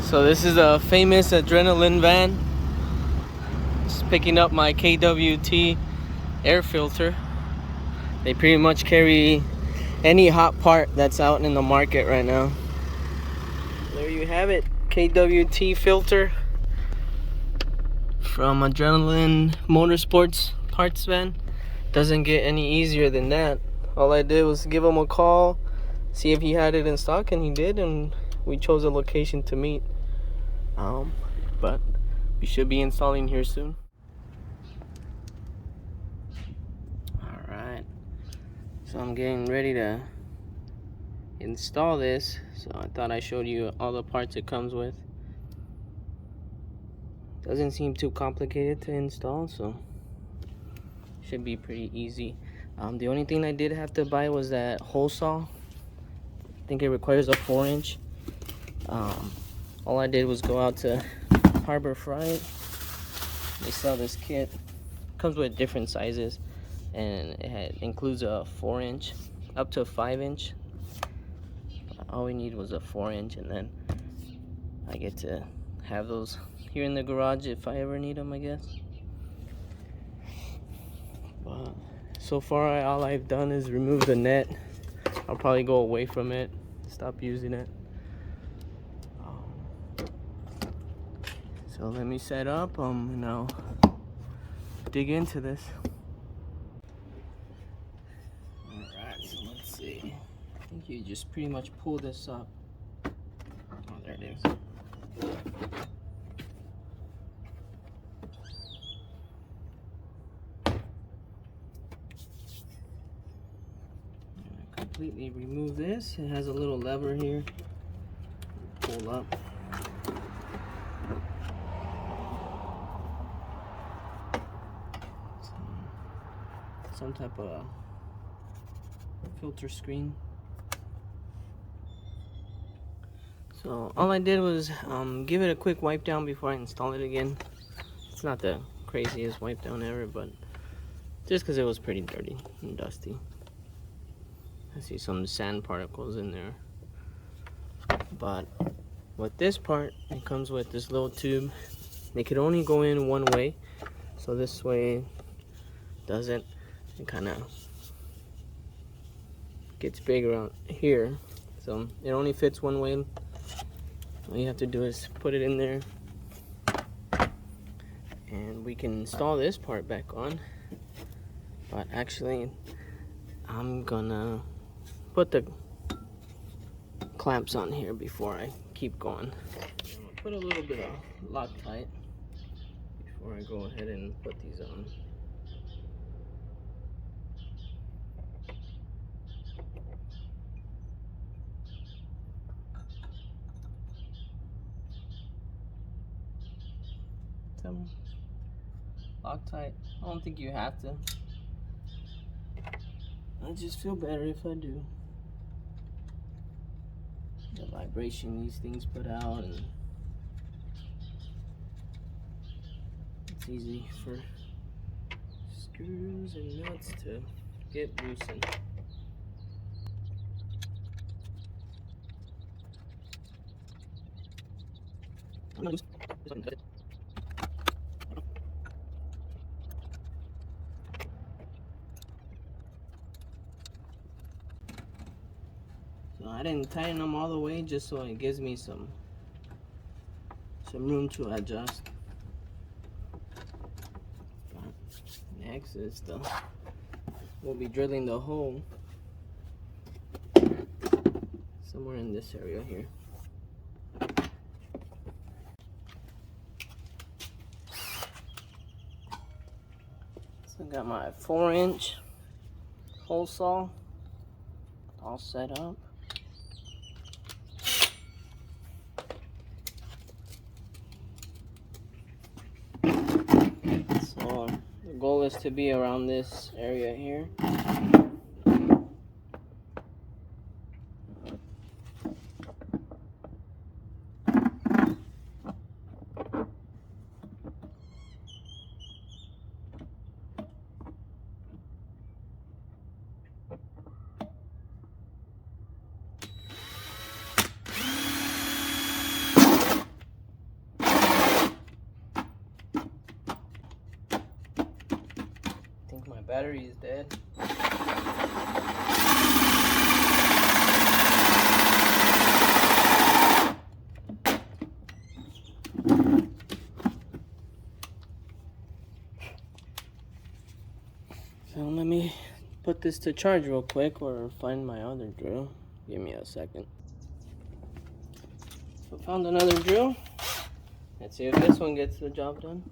So this is a famous adrenaline van. It's picking up my KWT air filter. They pretty much carry any hot part that's out in the market right now. There you have it, KWT filter from Adrenaline Motorsports parts van. Doesn't get any easier than that. All I did was give him a call, see if he had it in stock, and he did, and we chose a location to meet. But we should be installing here soon. Alright, so I'm getting ready to install this. So I thought I showed you all the parts it comes with. Doesn't seem too complicated to install, so should be pretty easy. The only thing I did have to buy was that hole saw. I think it requires a 4-inch. All I did was go out to Harbor Freight. They sell this kit. Comes with different sizes, and it includes a 4-inch up to a 5-inch. All we need was a 4-inch, and then I get to have those here in the garage if I ever need them, I guess. But so far, all I've done is remove the net. I'll probably go away from it, stop using it. So let me set up, and I'll dig into this. Alright, so let's see. I think you just pretty much pull this up. Oh, there it is. Completely remove this. It has a little lever here. Pull up. Some type of filter screen. So all I did was give it a quick wipe down before I install it again. It's not the craziest wipe down ever, but just because it was pretty dirty and dusty. I see some sand particles in there. But with this part, it comes with this little tube. They could only go in one way, so this way doesn't. It kind of gets big around here, so it only fits one way. All you have to do is put it in there, and we can install this part back on. But actually, I'm gonna put the clamps on here before I keep going. I'll put a little bit of Loctite before I go ahead and put these on. Some Loctite. I don't think you have to. I just feel better if I do. The vibration these things put out, and it's easy for screws and nuts to get loosened. So I didn't tighten them all the way, just so it gives me some room to adjust. Next is we'll be drilling the hole somewhere in this area here. So I got my 4-inch hole saw all set up. So the goal is to be around this area here. My battery is dead. So let me put this to charge real quick or find my other drill. Give me a second. So found another drill. Let's see if this one gets the job done.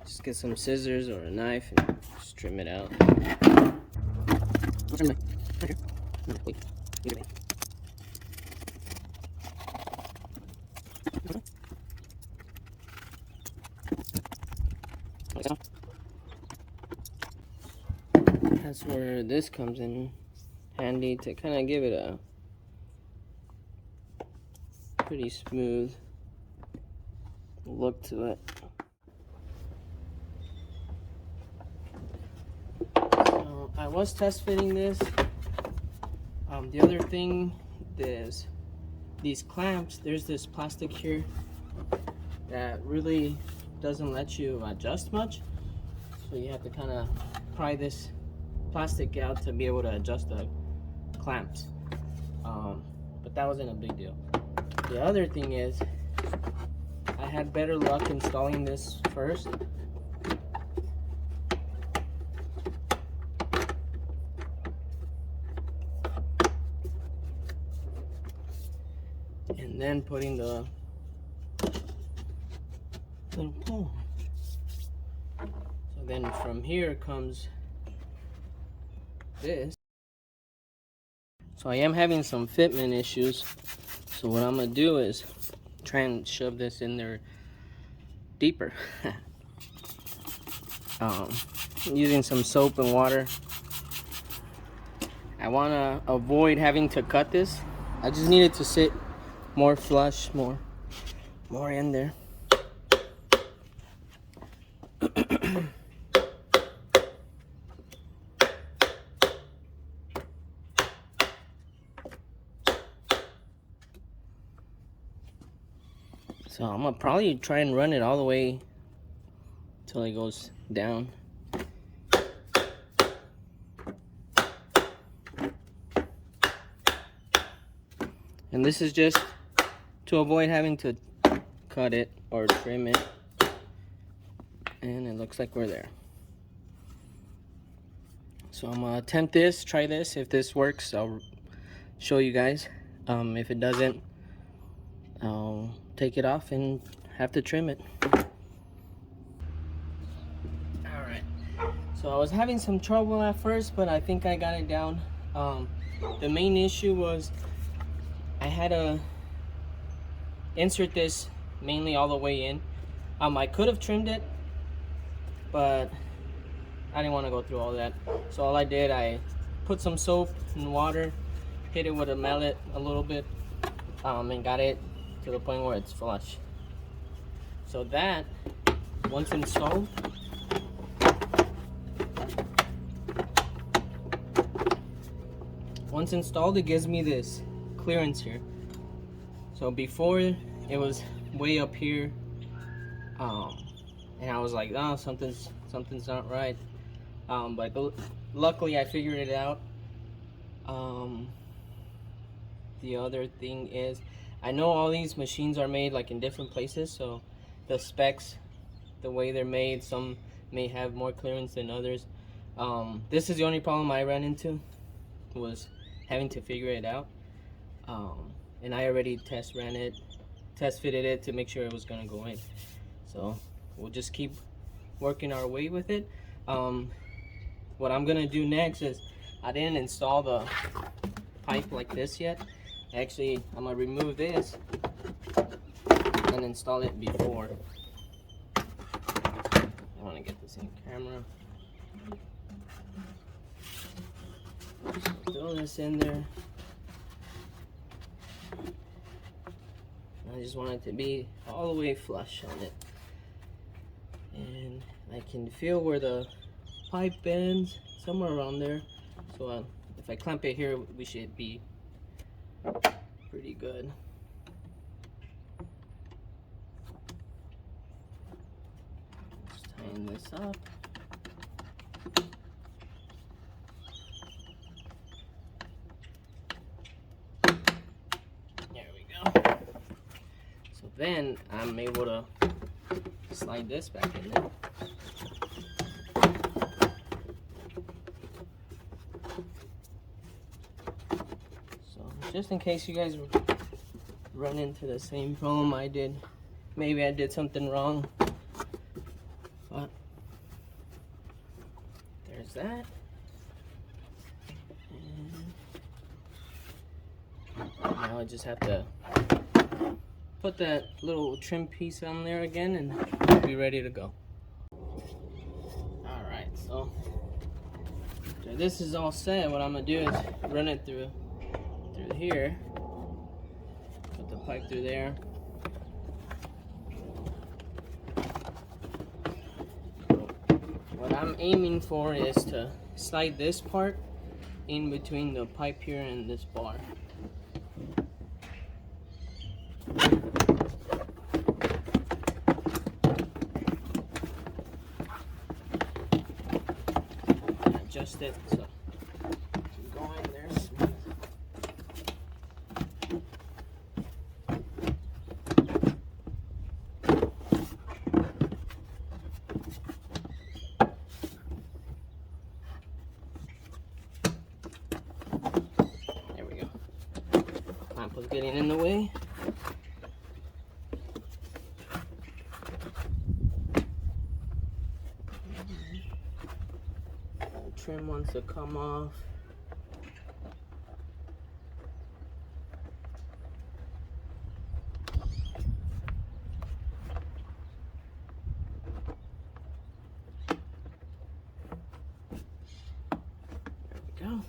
Just get some scissors or a knife and just trim it out. That's where this comes in handy to kind of give it a pretty smooth look to it. So I was test fitting this. The other thing is these clamps, there's this plastic here that really doesn't let you adjust much. So you have to kind of pry this plastic out to be able to adjust the clamps. But that wasn't a big deal. The other thing is I had better luck installing this first. And then putting the little pole. So then from here comes this. So I am having some fitment issues. So what I'm gonna do is try and shove this in there deeper. Using some soap and water. I wanna avoid having to cut this. I just need it to sit more flush, more in there. So I'm gonna probably try and run it all the way till it goes down. And this is just to avoid having to cut it or trim it. And it looks like we're there. So I'm gonna attempt this, try this. If this works, I'll show you guys. If it doesn't, I'll take it off and have to trim it. Alright, so I was having some trouble at first, but I think I got it down. The main issue was I had to insert this mainly all the way in. I could have trimmed it, but I didn't want to go through all that. So all I did, I put some soap and water, hit it with a mallet a little bit, and got it to the point where it's flush. So that, once installed, it gives me this clearance here. So before it was way up here, and I was like, oh, something's not right. But luckily I figured it out. The other thing is, I know all these machines are made like in different places, so the specs, the way they're made, some may have more clearance than others. This is the only problem I ran into, was having to figure it out. And I already test fitted it to make sure it was gonna go in. So we'll just keep working our way with it. What I'm gonna do next is, I didn't install the pipe like this yet. Actually, I'm gonna remove this and install it before. I wanna get this in camera. Throw this in there. I just want it to be all the way flush on it. And I can feel where the pipe bends, somewhere around there. So if I clamp it here, we should be pretty good. Just tighten this up. There we go. So then I'm able to slide this back in there. Just in case you guys run into the same problem I did. Maybe I did something wrong. But there's that. And now I just have to put that little trim piece on there again and be ready to go. Alright, so after this is all set, what I'm gonna do is run it through here, put the pipe through there. What I'm aiming for is to slide this part in between the pipe here and this bar. Adjust it so it can go in there smooth. Was getting in the way. The trim wants to come off. There we go.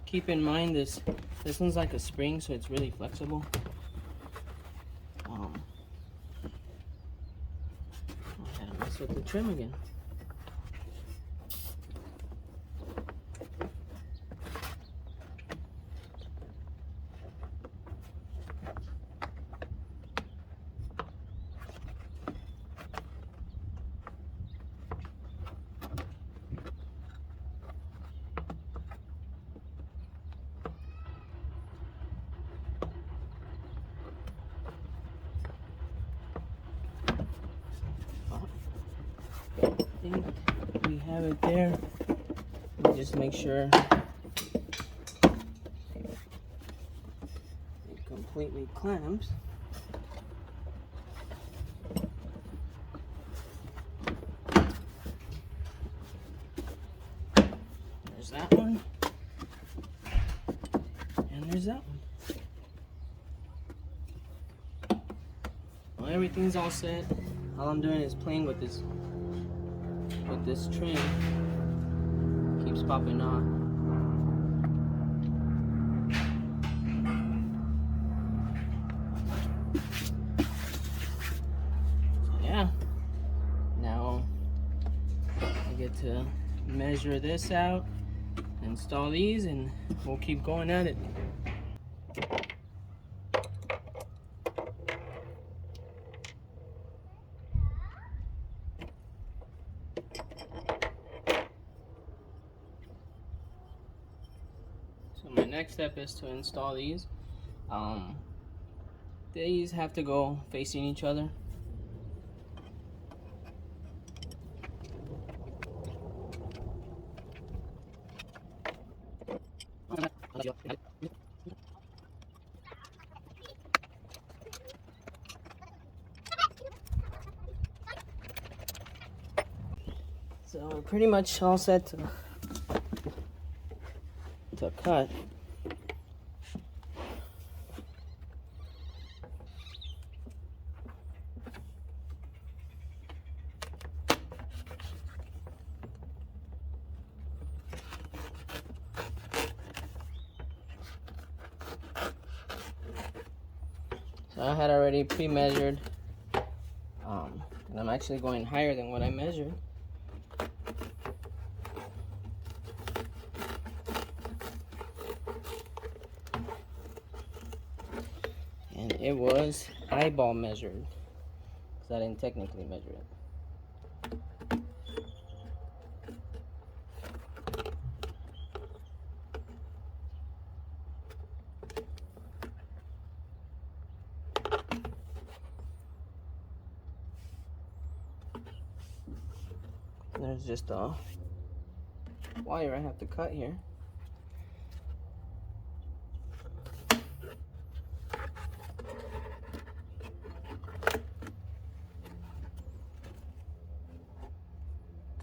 Keep in mind this one's like a spring, so it's really flexible. I had to mess with the trim again. I think we have it there. Just make sure it completely clamps. There's that one. And there's that one. Well, everything's all set. All I'm doing is playing with this trim. Keeps popping off. So yeah, now I get to measure this out, install these, and we'll keep going at it. So my next step is to install these. These have to go facing each other. So we're pretty much all set to cut. So I had already pre-measured And I'm actually going higher than what I measured. And it was eyeball measured, because I didn't technically measure it. There's just a wire I have to cut here.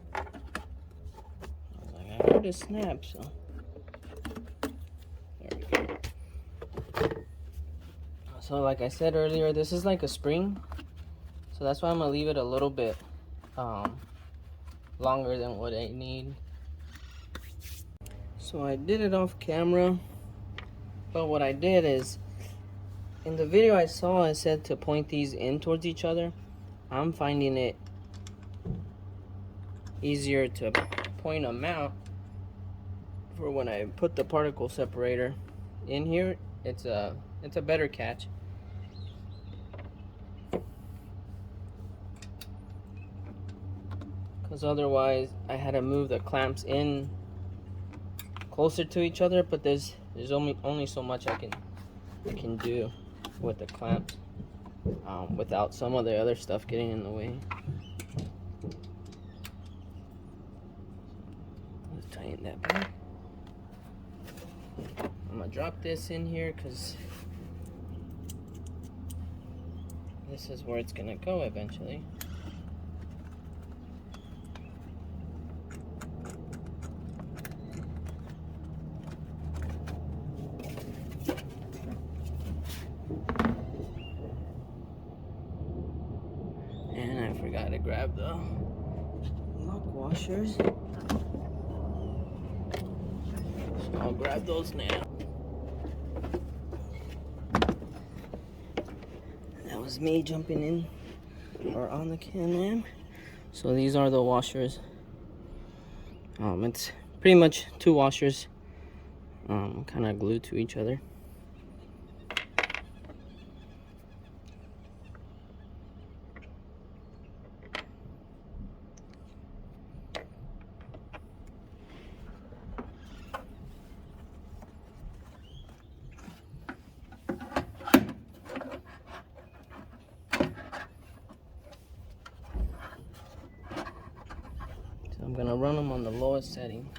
I heard it snap, so there we go. So like I said earlier, this is like a spring, so that's why I'm gonna leave it a little bit longer than what I need. So I did it off camera, but what I did is, in the video I saw, I said to point these in towards each other. I'm finding it easier to point them out for when I put the particle separator in here. It's a better catch. Because otherwise I had to move the clamps in closer to each other, but there's only so much I can do with the clamps without some of the other stuff getting in the way. Let's tighten that back. I'm gonna drop this in here because this is where it's gonna go eventually. And I forgot to grab the lock washers. So I'll grab those now. That was me jumping in or on the Can-Am. So these are the washers. It's pretty much two washers kind of glued to each other. I'm gonna run them on the lowest setting.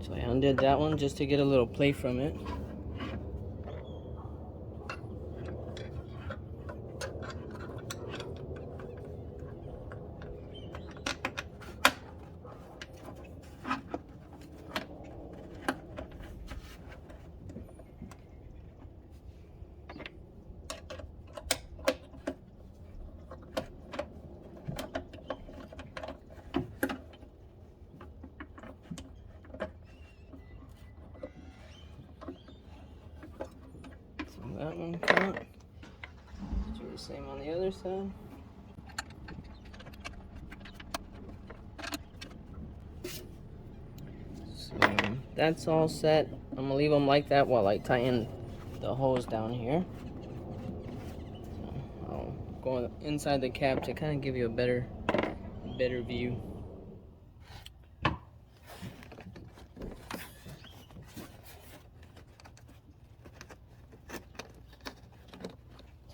So I undid that one just to get a little play from it. That one cut. Do the same on the other side. So that's all set. I'm gonna leave them like that while I tighten the hose down here. So I'll go inside the cab to kind of give you a better view.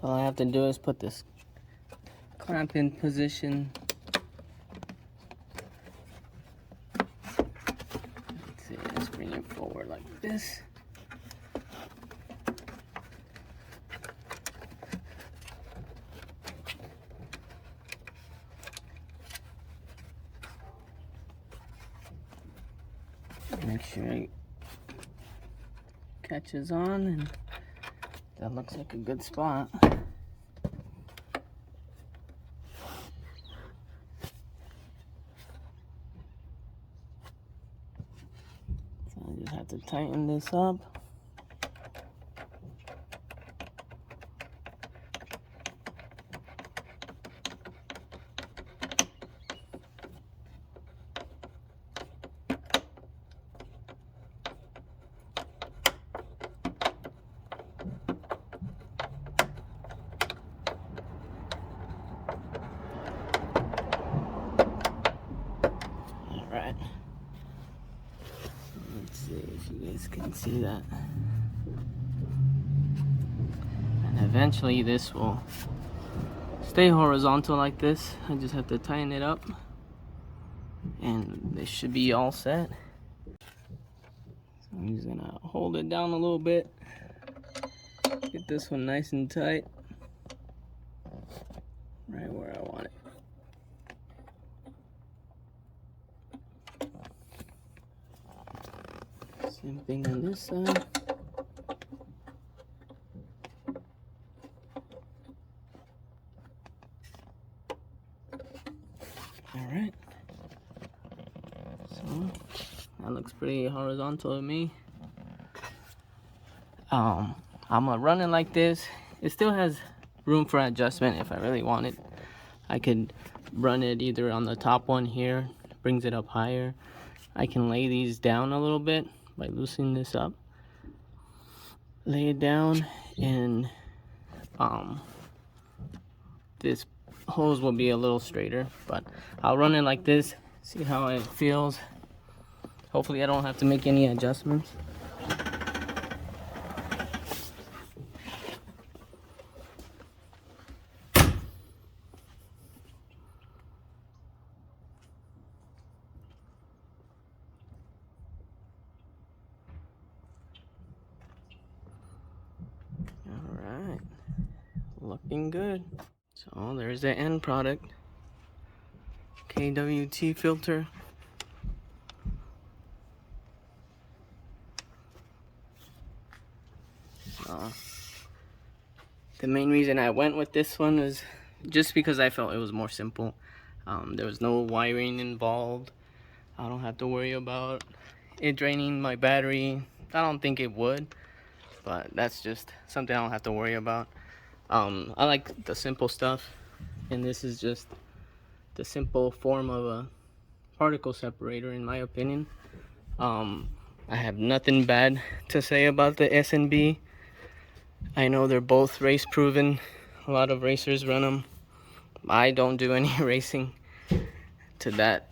So all I have to do is put this clamp in position. Let's see, let's bring it forward like this. Make sure I catches on, and that looks like a good spot. So I just have to tighten this up. Alright. Let's see if you guys can see that. And eventually this will stay horizontal like this. I just have to tighten it up. And this should be all set. So I'm just gonna hold it down a little bit. Get this one nice and tight. Right where I want it. Same thing on this side. Alright. So that looks pretty horizontal to me. I'm gonna run it like this. It still has room for adjustment if I really want it. I could run it either on the top one here, brings it up higher. I can lay these down a little bit by loosening this up. Lay it down, and this hose will be a little straighter, but I'll run it like this, see how it feels. Hopefully I don't have to make any adjustments. Alright, looking good. So there's the end product. KWT filter. The main reason I went with this one was just because I felt it was more simple. There was no wiring involved. I don't have to worry about it draining my battery. I don't think it would, but that's just something I don't have to worry about. I like the simple stuff, and this is just the simple form of a particle separator in my opinion. I have nothing bad to say about the S&B. I know they're both race proven. A lot of racers run them. I don't do any racing to that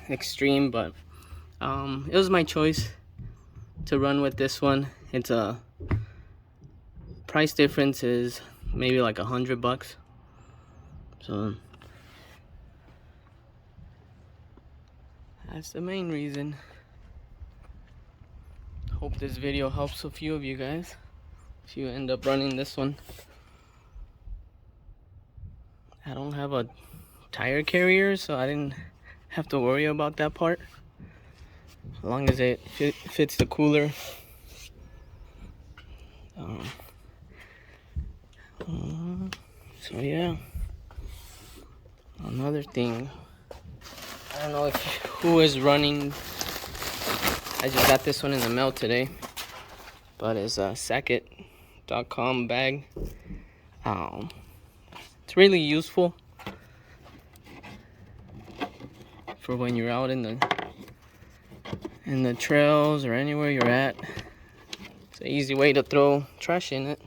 extreme, but it was my choice to run with this one. It's a price difference is maybe like $100, so that's the main reason. Hope this video helps a few of you guys if you end up running this one. I don't have a tire carrier, so I didn't have to worry about that part, as long as it fits the cooler. So yeah, another thing, I don't know who is running. I just got this one in the mail today, but it's a Sacket.com bag. It's really useful for when you're out in the trails or anywhere you're at. It's an easy way to throw trash in it.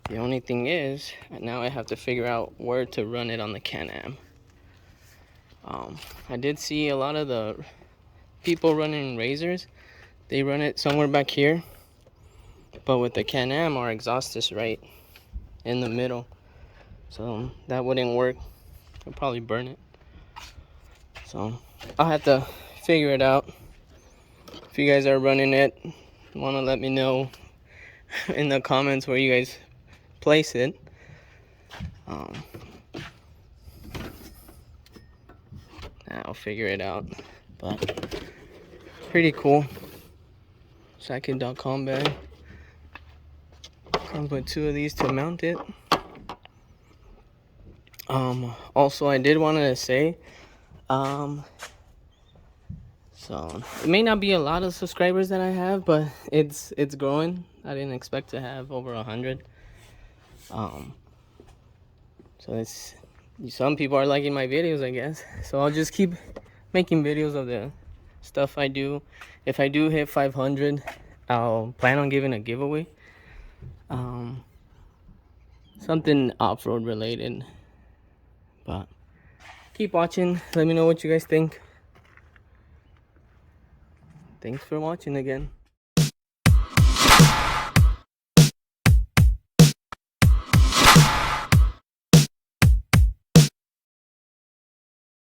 The only thing is, now I have to figure out where to run it on the Can-Am. I did see a lot of the people running razors, they run it somewhere back here, but with the Can-Am, our exhaust is right in the middle, so that wouldn't work. I'll probably burn it, so I'll have to figure it out. If you guys are running it, want to let me know in the comments where you guys place it. I'll figure it out, but pretty cool. Sackit.com bag. Comes with 2 of these to mount it. Also, I did want to say, so it may not be a lot of subscribers that I have, but it's growing. I didn't expect to have over 100. So it's, some people are liking my videos, I guess. So I'll just keep making videos of the stuff I do. If I do hit 500, I'll plan on giving a giveaway. Something off-road related. But keep watching. Let me know what you guys think. Thanks for watching again.